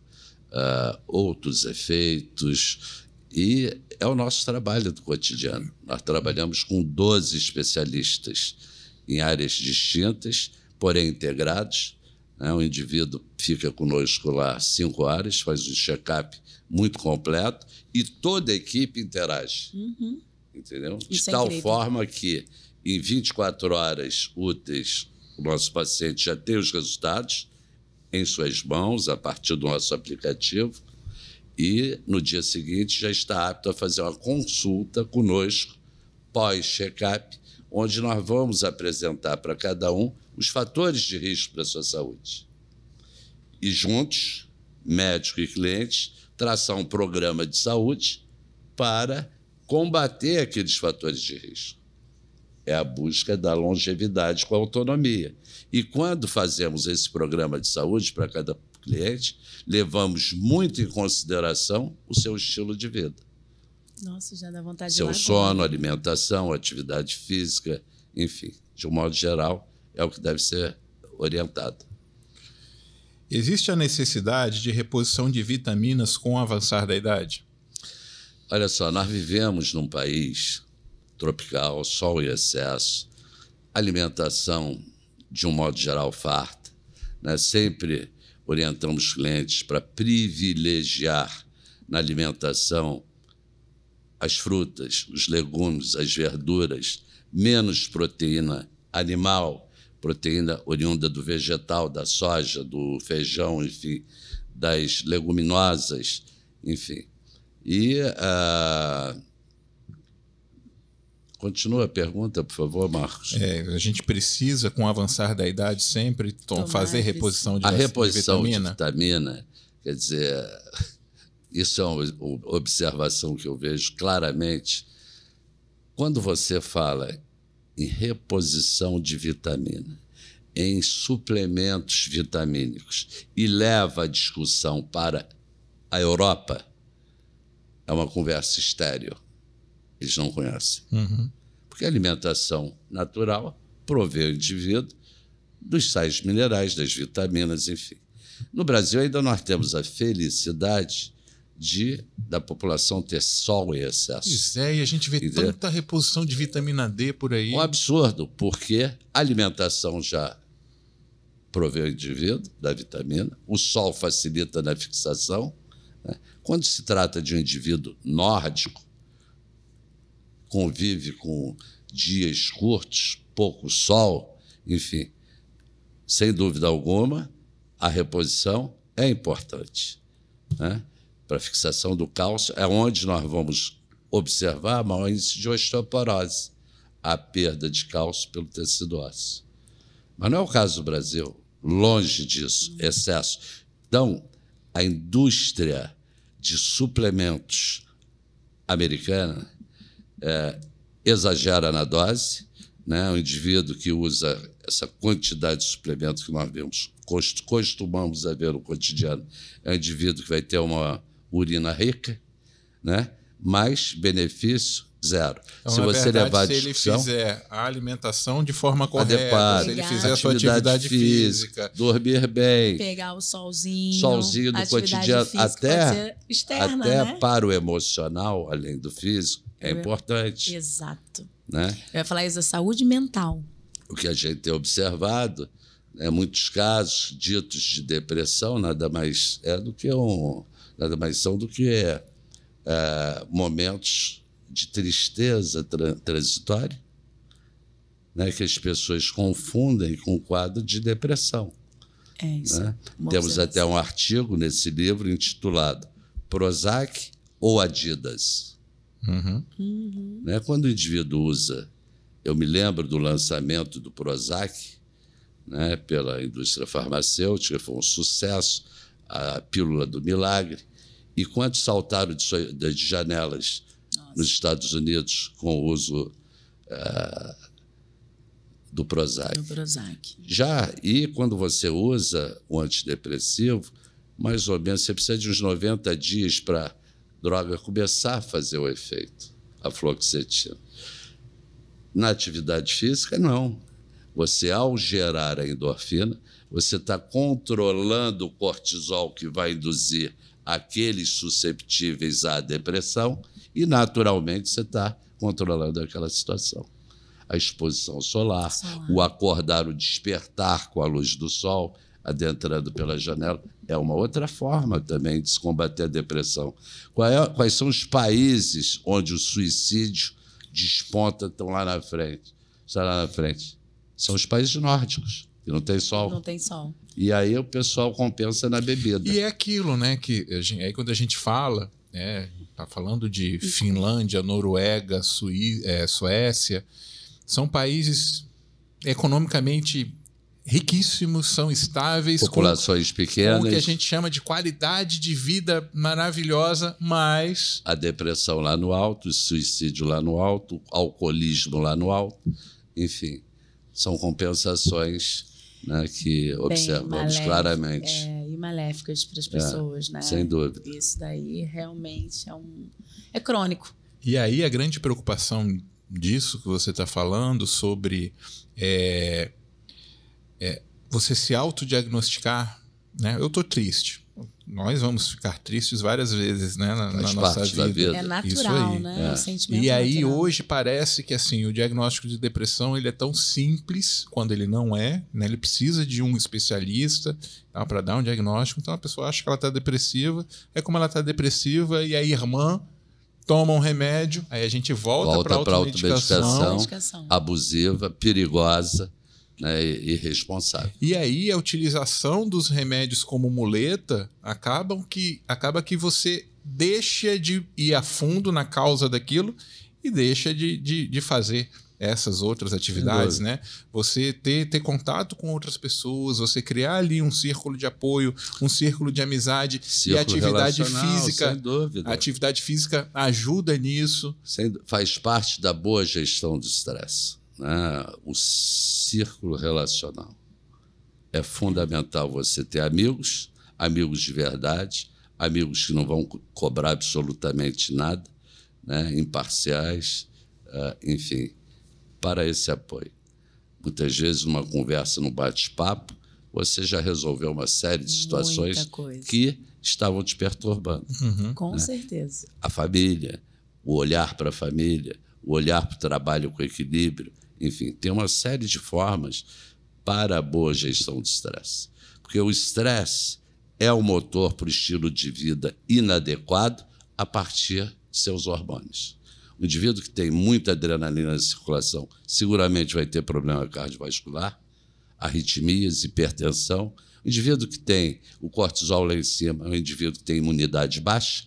outros efeitos, e é o nosso trabalho do cotidiano. Nós trabalhamos com 12 especialistas em áreas distintas, porém integrados. O indivíduo fica conosco lá 5 horas, faz um check-up muito completo e toda a equipe interage. Entendeu? De tal forma que, em 24 horas úteis, o nosso paciente já tem os resultados em suas mãos, a partir do nosso aplicativo, e no dia seguinte já está apto a fazer uma consulta conosco, pós-check-up, onde nós vamos apresentar para cada um os fatores de risco para a sua saúde. E juntos, médico e cliente, traçar um programa de saúde para combater aqueles fatores de risco. É a busca da longevidade com a autonomia. E quando fazemos esse programa de saúde para cada cliente, levamos muito em consideração o seu estilo de vida. Nossa, já dá vontade de seu sono, alimentação, atividade física, enfim, de um modo geral, é o que deve ser orientado. Existe a necessidade de reposição de vitaminas com o avançar da idade? Olha só, nós vivemos num país tropical, sol em excesso, alimentação, de um modo geral, farta, né? Sempre orientamos os clientes para privilegiar na alimentação as frutas, os legumes, as verduras, menos proteína animal, proteína oriunda do vegetal, da soja, do feijão, enfim, das leguminosas, enfim. E continua a pergunta, por favor, Marcos. A gente precisa, com o avançar da idade, sempre fazer reposição de vitamina. A reposição de vitamina, quer dizer, isso é uma observação que eu vejo claramente. Quando você fala em reposição de vitamina, em suplementos vitamínicos, e leva a discussão para a Europa, é uma conversa estéril. Eles não conhecem. Porque a alimentação natural provê o indivíduo dos sais minerais, das vitaminas, enfim. No Brasil, ainda nós temos a felicidade da população ter sol em excesso. Pois é, e a gente vê tanta reposição de vitamina D por aí. Um absurdo, porque a alimentação já provê o indivíduo da vitamina, o sol facilita na fixação, né? Quando se trata de um indivíduo nórdico, convive com dias curtos, pouco sol, enfim, sem dúvida alguma, a reposição é importante, né? Para a fixação do cálcio, é onde nós vamos observar maior índice de osteoporose, a perda de cálcio pelo tecido ósseo. Mas não é o caso do Brasil, longe disso, excesso. Então, a indústria de suplementos americana exagera na dose, né? O indivíduo que usa essa quantidade de suplementos que nós vemos, costumamos a ver no cotidiano, é um indivíduo que vai ter uma urina rica, né? Mas benefício zero. Então, se você verdade, levar a se discussão, ele fizer a alimentação de forma correta, adequada, se ele fizer a sua atividade física, dormir bem, pegar o solzinho do cotidiano, até externa, até né? para o emocional, além do físico, é importante. Exato. Né? Eu ia falar isso da saúde mental. O que a gente tem observado, muitos casos ditos de depressão nada mais são do que momentos de tristeza transitória, né, que as pessoas confundem com o quadro de depressão. Isso. Né? Temos até um artigo nesse livro intitulado Prozac ou Adidas. Né? Quando o indivíduo usa, eu me lembro do lançamento do Prozac, né, pela indústria farmacêutica, foi um sucesso, a pílula do milagre, e quantos saltaram de janelas nos Estados Unidos com o uso do Prozac. E quando você usa o antidepressivo, mais ou menos, você precisa de uns 90 dias para a droga começar a fazer o efeito, a fluoxetina. Na atividade física, não. Você, ao gerar a endorfina, você está controlando o cortisol que vai induzir aqueles susceptíveis à depressão e, naturalmente, você está controlando aquela situação. A exposição solar, o acordar, o despertar com a luz do sol, adentrando pela janela, é uma outra forma também de se combater a depressão. Quais são os países onde o suicídio desponta, estão lá na frente? Está lá na frente. São os países nórdicos, que não tem sol. Não tem sol. E aí o pessoal compensa na bebida. E é aquilo, né, que aí quando a gente fala, tá falando de Finlândia, Noruega, Suécia, são países economicamente riquíssimos, são estáveis, populações pequenas, com o que a gente chama de qualidade de vida maravilhosa, mas a depressão lá no alto, o suicídio lá no alto, o alcoolismo lá no alto, enfim, são compensações, né, que observamos claramente. E maléficas para as pessoas, né? Sem dúvida. Isso daí realmente é crônico. E aí a grande preocupação disso que você está falando sobre você se autodiagnosticar, né? Eu estou triste. Nós vamos ficar tristes várias vezes, né, na nossa vida. É natural, né? O sentimento e aí natural. Hoje parece que assim, o diagnóstico de depressão ele é tão simples quando ele não é, né? Ele precisa de um especialista para dar um diagnóstico. Então a pessoa acha que ela está depressiva, como ela está depressiva e a irmã toma um remédio, aí a gente volta para a automedicação abusiva, perigosa, né, irresponsável. E aí a utilização dos remédios como muleta acaba que você deixa de ir a fundo na causa daquilo e deixa de fazer essas outras atividades, né? Você ter contato com outras pessoas, você criar ali um círculo de apoio, um círculo de amizade, e a atividade física. Sem dúvida. A atividade física ajuda nisso. Faz parte da boa gestão do estresse. O círculo relacional. É fundamental você ter amigos de verdade, amigos que não vão cobrar absolutamente nada, né? Imparciais, enfim, para esse apoio. Muitas vezes, numa conversa, num bate-papo, você já resolveu uma série de situações que estavam te perturbando. Com certeza. A família, o olhar para a família, o olhar para o trabalho com equilíbrio, enfim, tem uma série de formas para a boa gestão do estresse. Porque o estresse é o motor para o estilo de vida inadequado a partir de seus hormônios. O indivíduo que tem muita adrenalina na circulação seguramente vai ter problema cardiovascular, arritmias, hipertensão. O indivíduo que tem o cortisol lá em cima é um indivíduo que tem imunidade baixa,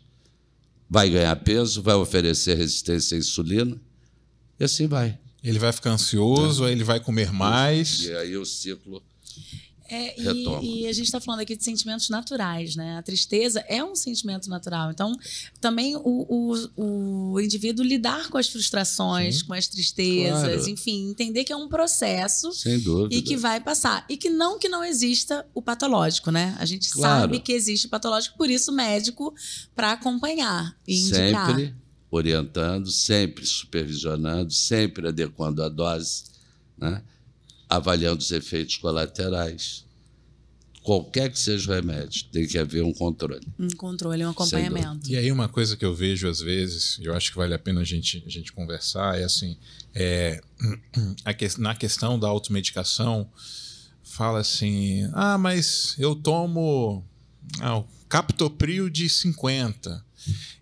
vai ganhar peso, vai oferecer resistência à insulina, e assim vai. Ele vai ficar ansioso, aí ele vai comer mais. E aí o ciclo retoma. E a gente está falando aqui de sentimentos naturais, né? A tristeza é um sentimento natural. Então, também o indivíduo lidar com as frustrações, com as tristezas, claro. enfim, entender que é um processo. Sem dúvida. E que vai passar. E que não exista o patológico, né? A gente sabe que existe o patológico, por isso o médico para acompanhar e indicar. Sempre orientando, sempre supervisionando, sempre adequando a dose, né? Avaliando os efeitos colaterais. Qualquer que seja o remédio, tem que haver um controle. Um controle, um acompanhamento. E aí uma coisa que eu vejo às vezes, eu acho que vale a pena a gente conversar, é assim, na questão da automedicação, fala assim, mas eu tomo o captopril de 50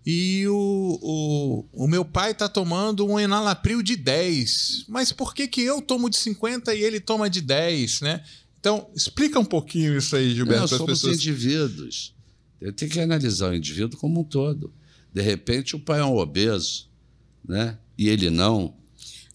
e o meu pai está tomando um enalapril de 10, mas por que eu tomo de 50 e ele toma de 10, né? Então, explica um pouquinho isso aí, Gilberto. Nós somos indivíduos. Tem que analisar o indivíduo como um todo. De repente, o pai é um obeso, né? E ele não.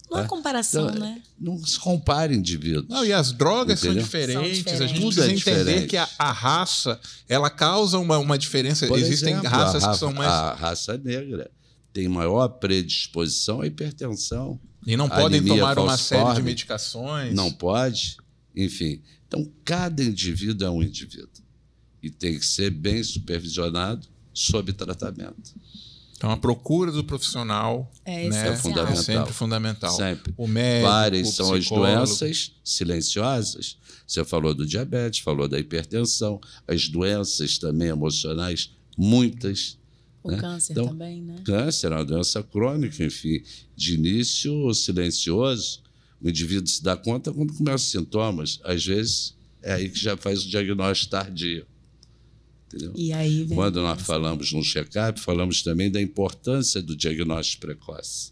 Não há comparação, então, né? Não se compara indivíduos. Não, e as drogas são diferentes. A gente precisa entender que a raça ela causa uma diferença. Por Existem exemplo, raças que são mais... A raça negra tem maior predisposição à hipertensão. E não podem tomar uma série de medicações. Não pode. Enfim, então cada indivíduo é um indivíduo e tem que ser bem supervisionado sob tratamento. Então a procura do profissional é fundamental. É sempre fundamental. Sempre. O médico, Várias o são as doenças silenciosas. Você falou do diabetes, falou da hipertensão, as doenças também emocionais, muitas. O câncer então, também, né? Câncer é uma doença crônica, enfim, de início silencioso. O indivíduo se dá conta quando começam os sintomas. Às vezes, é aí que já faz o diagnóstico tardio. Entendeu? E aí vem quando nós falamos no check-up, falamos também da importância do diagnóstico precoce.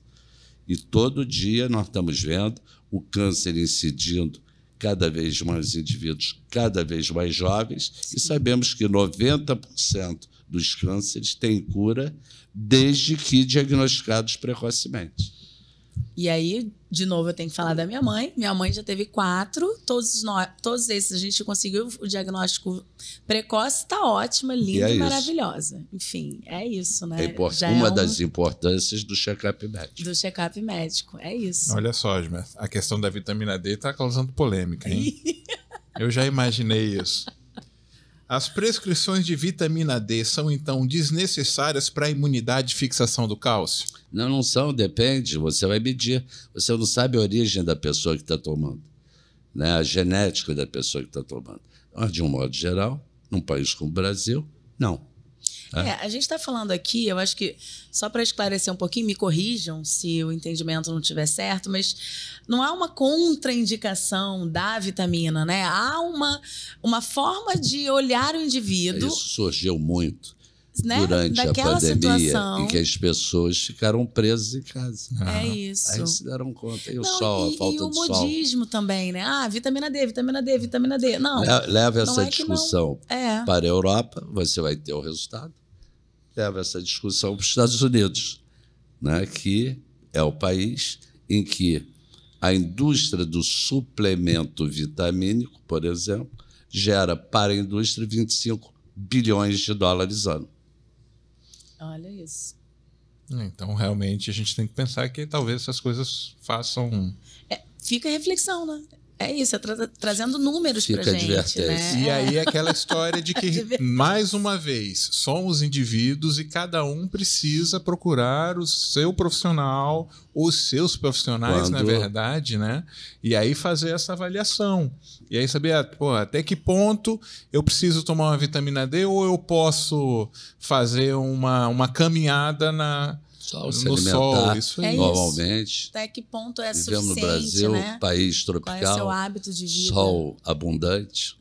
E todo dia nós estamos vendo o câncer incidindo cada vez mais indivíduos, cada vez mais jovens, e sabemos que 90% dos cânceres têm cura desde que diagnosticados precocemente. E aí, de novo, eu tenho que falar da minha mãe. Minha mãe já teve 4. Todos esses a gente conseguiu o diagnóstico precoce. Está ótima, linda e maravilhosa. Enfim, é isso, né? Uma das importâncias do check-up médico. Do check-up médico, é isso. Olha só, Gilberto, a questão da vitamina D está causando polêmica, hein? Eu já imaginei isso. As prescrições de vitamina D são, então, desnecessárias para a imunidade e fixação do cálcio? Não são, depende. Você vai medir. Você não sabe a origem da pessoa que está tomando, né? A genética da pessoa que está tomando. Mas, de um modo geral, num país como o Brasil, não. A gente está falando aqui, eu acho que, só para esclarecer um pouquinho, me corrijam se o entendimento não estiver certo, mas não há uma contraindicação da vitamina, né? Há uma forma de olhar o indivíduo. Isso surgiu muito, né? Durante Daquela a pandemia, situação em que as pessoas ficaram presas em casa. É isso. Aí se deram conta. E o sol, a falta do sol. E o modismo também, né? Vitamina D, vitamina D, vitamina D. Não. Leva essa discussão para a Europa, você vai ter o resultado. Leva essa discussão para os Estados Unidos, né? Que é o país em que a indústria do suplemento vitamínico, por exemplo, gera para a indústria 25 bilhões de dólares ano. Olha isso. Então, realmente, a gente tem que pensar que talvez essas coisas façam... Fica a reflexão, né? É isso, trazendo números para a gente. Né? E aí é aquela história de que, mais uma vez, somos indivíduos e cada um precisa procurar o seu profissional, os seus profissionais, na verdade, né? E aí fazer essa avaliação. E aí saber, até que ponto eu preciso tomar uma vitamina D ou eu posso fazer uma caminhada Sol, se no alimentar sol, isso aí. normalmente. Até que ponto é Vivemos suficiente, no Brasil, né? país Qual tropical. é o seu hábito de vida? Sol abundante.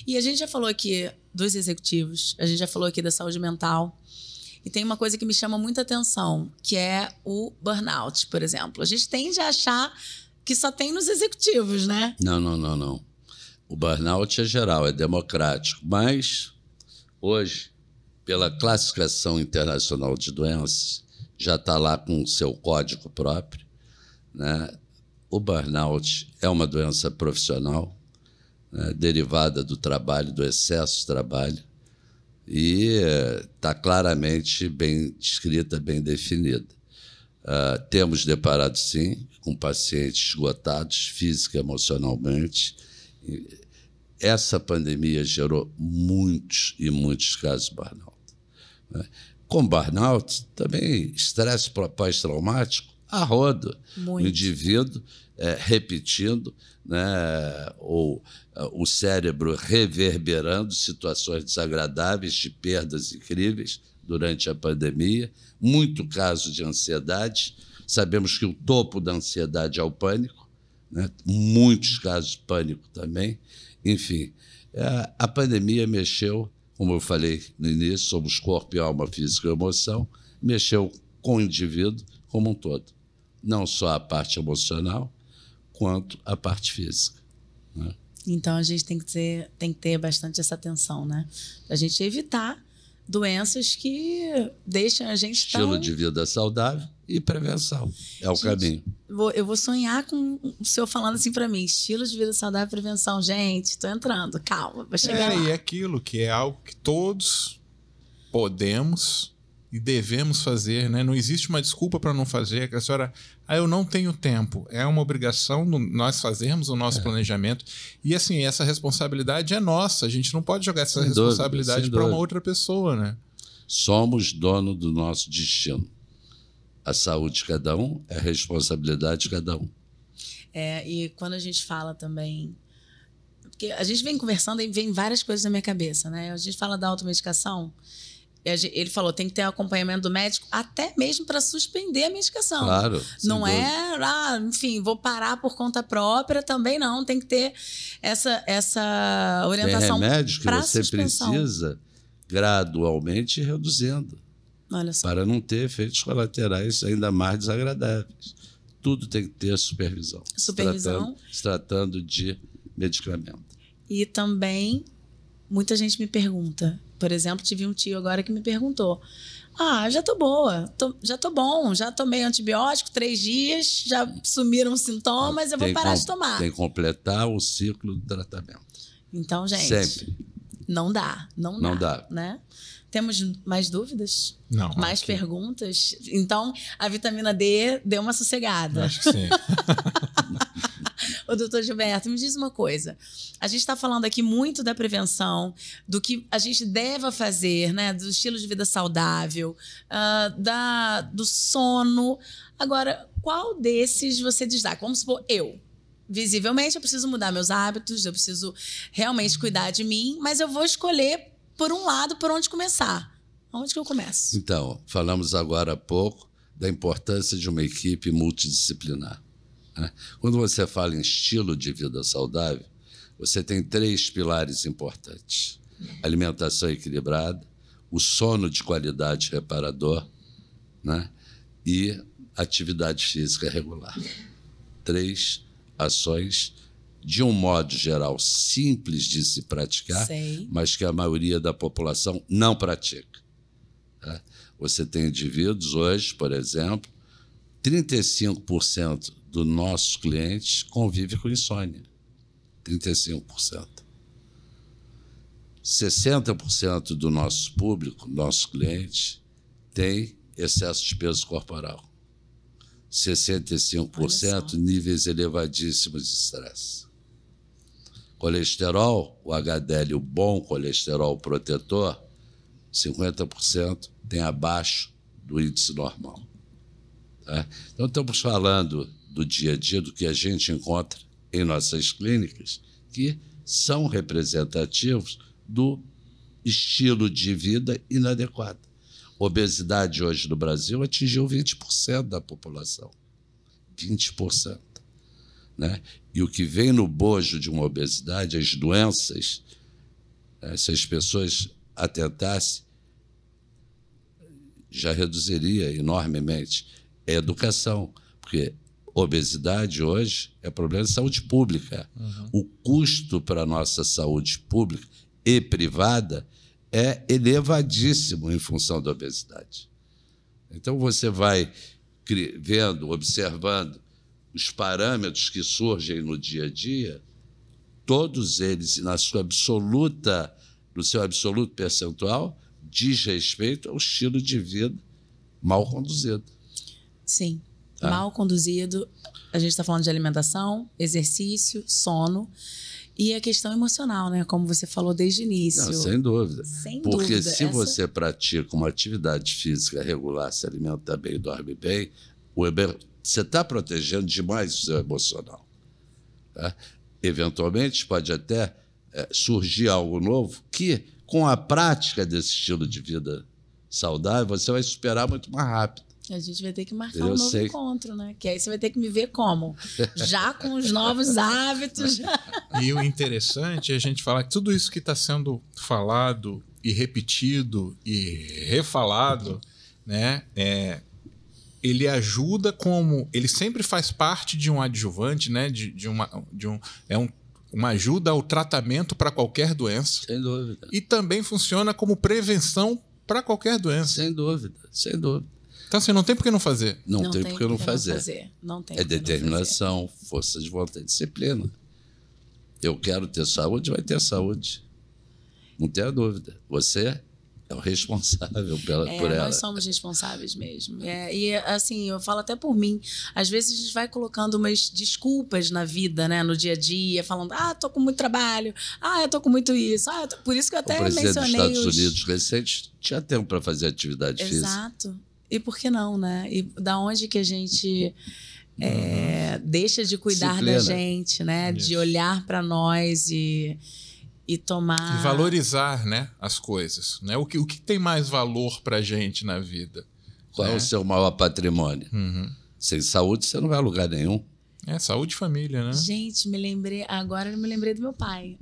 E a gente já falou aqui dos executivos, a gente já falou aqui da saúde mental. E tem uma coisa que me chama muita atenção, que é o burnout, por exemplo. A gente tende a achar que só tem nos executivos, né? Não. O burnout é geral, é democrático. Mas, hoje, pela classificação internacional de doenças, já está lá com o seu código próprio, né? O burnout é uma doença profissional, né, derivada do trabalho, do excesso de trabalho, e está claramente bem descrita, bem definida. Temos deparado, sim, com pacientes esgotados física e emocionalmente. Essa pandemia gerou muitos e muitos casos de burnout, né? Com burnout, também estresse pós-traumático a rodo. Muito. O indivíduo repetindo, né, ou o cérebro reverberando situações desagradáveis de perdas incríveis durante a pandemia. Muito caso de ansiedade. Sabemos que o topo da ansiedade é o pânico, né? Muitos casos de pânico também. Enfim, a pandemia mexeu, como eu falei no início, somos corpo e alma, física e emoção, mexeu com o indivíduo como um todo. Não só a parte emocional, quanto a parte física, né? Então, a gente tem que ter bastante essa atenção, né? Para a gente evitar doenças que deixam a gente Estilo de vida saudável e prevenção é o caminho. Eu vou sonhar com o senhor falando assim para mim, estilo de vida saudável e prevenção. Gente, estou entrando, calma, vou chegar lá. E é aquilo que é algo que todos podemos e devemos fazer, né? Não existe uma desculpa para não fazer. A senhora, eu não tenho tempo. É uma obrigação nós fazermos o nosso planejamento. E assim, essa responsabilidade é nossa. A gente não pode jogar essa responsabilidade para uma outra pessoa, né? Somos dono do nosso destino. A saúde de cada um é a responsabilidade de cada um. E quando a gente fala também... Porque a gente vem conversando e vem várias coisas na minha cabeça, né? A gente fala da automedicação. Ele falou, tem que ter acompanhamento do médico até mesmo para suspender a medicação. Claro. Não enfim, vou parar por conta própria, também não. Tem que ter essa orientação. Tem remédio que você suspensão. precisa gradualmente ir reduzindo. Olha só. Para não ter efeitos colaterais ainda mais desagradáveis. Tudo tem que ter supervisão. Supervisão. Se tratando de medicamento. E também, muita gente me pergunta... Por exemplo, tive um tio agora que me perguntou, já tô boa, já tô bom, já tomei antibiótico 3 dias, já sumiram os sintomas, eu vou parar de tomar. Tem que completar o ciclo do tratamento. Então, gente, sempre. Não dá. Né? Temos mais dúvidas? Não. Mais perguntas? Então, a vitamina D deu uma sossegada. Acho que sim. Ô, doutor Gilberto, me diz uma coisa. A gente está falando aqui muito da prevenção, do que a gente deve fazer, né? Do estilo de vida saudável, do sono. Agora, qual desses você destaca? Vamos supor, visivelmente, eu preciso mudar meus hábitos, eu preciso realmente cuidar de mim, mas eu vou escolher, por um lado, por onde começar. Onde que eu começo? Então, falamos agora há pouco da importância de uma equipe multidisciplinar. Quando você fala em estilo de vida saudável, você tem 3 pilares importantes: alimentação equilibrada, o sono de qualidade reparador, né, e atividade física regular. 3 ações, de um modo geral, simples de se praticar, mas que a maioria da população não pratica. Tá? Você tem indivíduos hoje, por exemplo, 35% dos nossos clientes convivem com insônia. 35%. 60% do nosso público, nossos clientes, tem excesso de peso corporal. 65% níveis elevadíssimos de estresse. Colesterol, o HDL, o bom colesterol protetor, 50% tem abaixo do índice normal. Tá? Então, estamos falando do dia a dia, do que a gente encontra em nossas clínicas, que são representativos do estilo de vida inadequado. Obesidade hoje no Brasil atingiu 20% da população. 20%. Né? E o que vem no bojo de uma obesidade, as doenças, se as pessoas atentassem, já reduziria enormemente. É educação, porque obesidade hoje é problema de saúde pública. O custo para a nossa saúde pública e privada é elevadíssimo em função da obesidade. Então, você vai vendo, observando os parâmetros que surgem no dia a dia, todos eles, no seu absoluto percentual, diz respeito ao estilo de vida mal conduzido. Sim, mal conduzido. A gente está falando de alimentação, exercício, sono e a questão emocional, né? Como você falou desde o início. Não, sem dúvida. Sem Porque dúvida. se você pratica uma atividade física regular, se alimenta bem, dorme bem, você está protegendo demais o seu emocional. Tá? Eventualmente, pode até surgir algo novo que, com a prática desse estilo de vida saudável, você vai superar muito mais rápido. A gente vai ter que marcar um novo encontro, né? Que aí você vai ter que me ver como? Já com os novos hábitos. E o interessante é a gente falar que tudo isso que está sendo falado e repetido e refalado, né? Ele ajuda como... Ele sempre faz parte de um adjuvante, né? Uma ajuda ao tratamento para qualquer doença. Sem dúvida. E também funciona como prevenção para qualquer doença. Sem dúvida, sem dúvida. Então, assim, não tem por que não fazer. Não tem por que não fazer. Não tem é determinação, força de vontade, disciplina. Eu quero ter saúde, vai ter saúde. Não tenha dúvida. Você é o responsável por ela. Nós somos responsáveis mesmo. E, assim, eu falo até por mim. Às vezes a gente vai colocando umas desculpas na vida, né? No dia a dia, falando, tô com muito trabalho, eu tô com muito isso. Por isso que eu até mencionei o presidente dos Estados Unidos recente tinha tempo para fazer atividade física. Exato. E por que não, né? E da onde que a gente deixa de cuidar da gente, né? Isso. De olhar para nós e tomar... E valorizar, né, as coisas. Né? O que tem mais valor para a gente na vida? Qual é o seu maior patrimônio? Sem saúde, você não vai a lugar nenhum. Saúde e família, né? Gente, agora eu me lembrei do meu pai.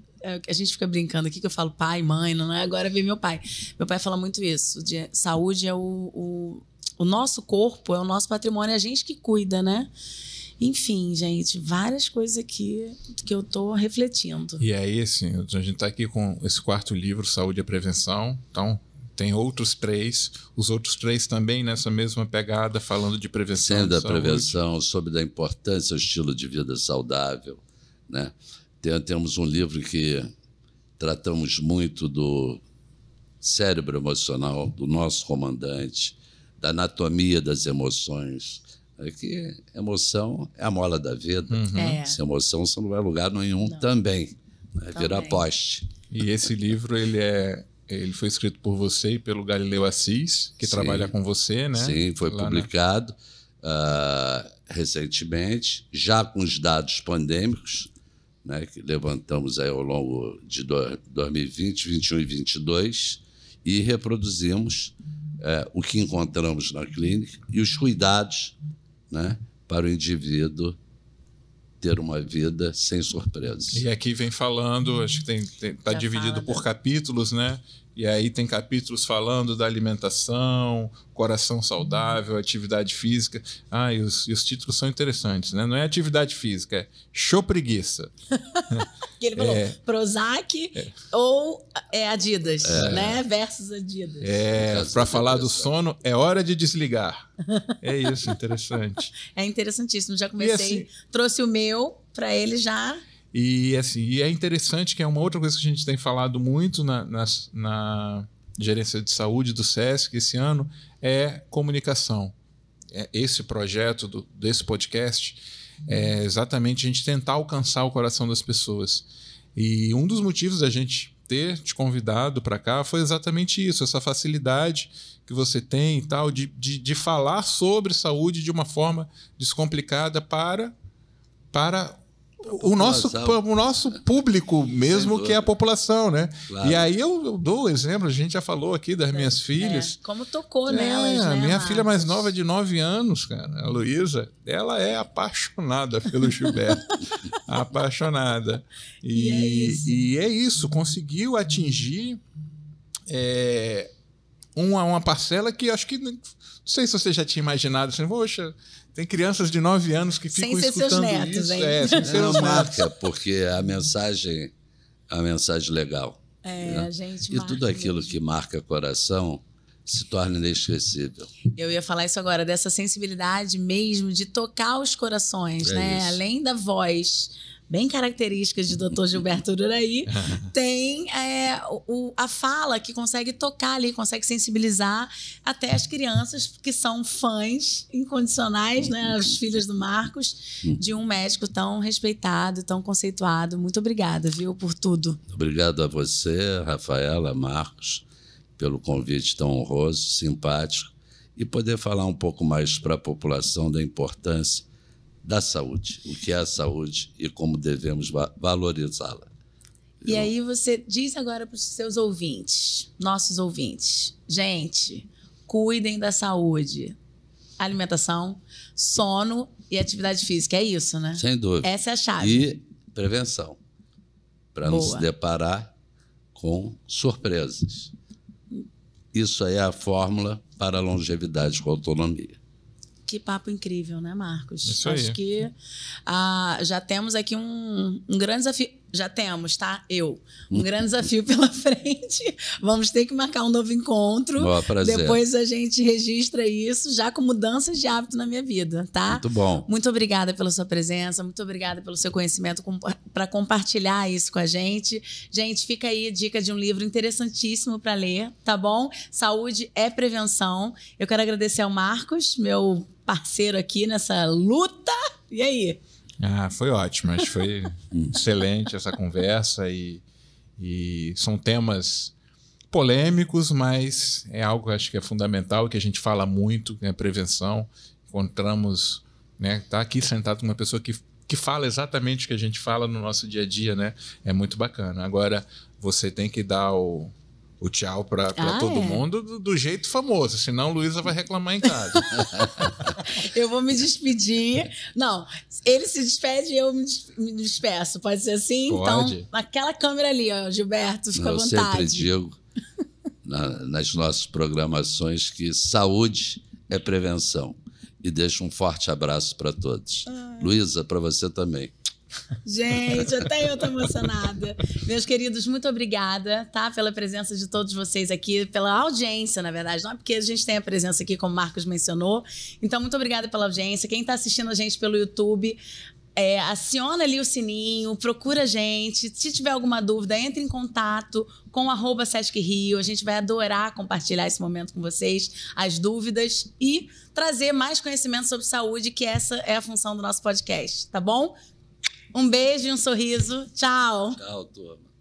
A gente fica brincando aqui que eu falo pai, mãe, não é? Agora vem meu pai. Meu pai fala muito isso. Saúde é o nosso corpo, é o nosso patrimônio, é a gente que cuida, né? Enfim, gente, várias coisas aqui que eu tô refletindo. E aí, assim, a gente tá aqui com esse 4º livro, Saúde e Prevenção. Então, tem outros 3. Os outros 3 também nessa mesma pegada, falando de prevenção. Sendo da prevenção, sobre a importância do estilo de vida saudável, né? Temos um livro que tratamos muito do cérebro emocional, do nosso comandante, da anatomia das emoções. Que emoção é a mola da vida. Sem emoção você não vai a lugar nenhum também. Né? Vira poste. E esse livro ele foi escrito por você e pelo Galileu Assis, que trabalha com você, né? Sim, foi publicado recentemente, já com os dados pandêmicos, né, que levantamos aí ao longo de 2020, 2021 e 2022, e reproduzimos o que encontramos na clínica e os cuidados, né, para o indivíduo ter uma vida sem surpresas. E aqui vem falando, acho que está dividido por capítulos, né? E aí tem capítulos falando da alimentação, coração saudável, atividade física. E os títulos são interessantes, né? Não é atividade física, é show preguiça. Que ele falou, Prozac ou Adidas, né? Versus Adidas. Para falar do sono, é hora de desligar. É isso, interessante. É interessantíssimo. Já comecei, assim, trouxe o meu para ele já... E, assim, e é interessante que é uma outra coisa que a gente tem falado muito na gerência de saúde do SESC esse ano, é comunicação. Esse projeto desse podcast é exatamente a gente tentar alcançar o coração das pessoas. E um dos motivos da gente ter te convidado para cá foi exatamente isso, essa facilidade que você tem e tal, de falar sobre saúde de uma forma descomplicada para o nosso público mesmo, que é a população, né? Claro. E aí eu dou o exemplo, a gente já falou aqui das minhas filhas. Como tocou nelas, né? Minha filha mais nova de 9 anos, cara, a Luísa, ela é apaixonada pelo Gilberto. Apaixonada. E é isso, conseguiu atingir uma parcela que acho que... Não sei se você já tinha imaginado, assim, poxa, tem crianças de 9 anos que ficam escutando seus netos, isso. Hein? Sem ser os marca, porque a mensagem é uma mensagem legal. A gente e tudo aquilo que marca coração se torna inesquecível. Eu ia falar isso agora, dessa sensibilidade mesmo de tocar os corações, né? Isso. Além da voz bem características de Dr. Gilberto Ururaí, tem a fala que consegue tocar ali, consegue sensibilizar até as crianças que são fãs incondicionais, né? Os filhos do Marcos, de um médico tão respeitado, tão conceituado. Muito obrigada, viu, por tudo. Obrigado a você, Rafaela, Marcos, pelo convite tão honroso, simpático, e poder falar um pouco mais para a população da importância da saúde, o que é a saúde e como devemos valorizá-la. E aí você diz agora para os seus ouvintes, nossos ouvintes, gente, cuidem da saúde, alimentação, sono e atividade física, é isso, né? Sem dúvida. Essa é a chave. E prevenção, para não se deparar com surpresas. Isso aí é a fórmula para a longevidade com autonomia. Que papo incrível, né, Marcos? Isso aí. Acho que já temos aqui um grande desafio. Já temos, tá? Um grande desafio pela frente. Vamos ter que marcar um novo encontro. Boa, prazer. Depois a gente registra isso já com mudanças de hábito na minha vida, tá? Muito bom. Muito obrigada pela sua presença, muito obrigada pelo seu conhecimento para compartilhar isso com a gente. Gente, fica aí a dica de um livro interessantíssimo para ler, tá bom? Saúde é prevenção. Eu quero agradecer ao Marcos, meu parceiro aqui nessa luta. E aí? Foi ótimo, acho que foi excelente essa conversa e são temas polêmicos, mas é algo que acho que é fundamental, que a gente fala muito, que é prevenção. Encontramos, né, tá aqui sentado com uma pessoa que fala exatamente o que a gente fala no nosso dia a dia, né? É muito bacana. Agora, você tem que dar o tchau para todo mundo do jeito famoso, senão Luísa vai reclamar em casa. Eu vou me despedir. Não, ele se despede e eu me despeço. Pode ser assim? Pode. Então, naquela câmera ali, ó, Gilberto, fica à vontade. Eu sempre digo nas nossas programações que saúde é prevenção. E deixo um forte abraço para todos. Luísa, para você também. Gente, até eu tô emocionada. Meus queridos, muito obrigada, tá? Pela presença de todos vocês aqui, pela audiência, na verdade. Não é porque a gente tem a presença aqui, como o Marcos mencionou. Então, muito obrigada pela audiência. Quem tá assistindo a gente pelo YouTube, aciona ali o sininho, procura a gente. Se tiver alguma dúvida, entre em contato com o @SescRio. A gente vai adorar compartilhar esse momento com vocês, as dúvidas e trazer mais conhecimento sobre saúde, que essa é a função do nosso podcast, tá bom? Um beijo e um sorriso. Tchau. Tchau, turma.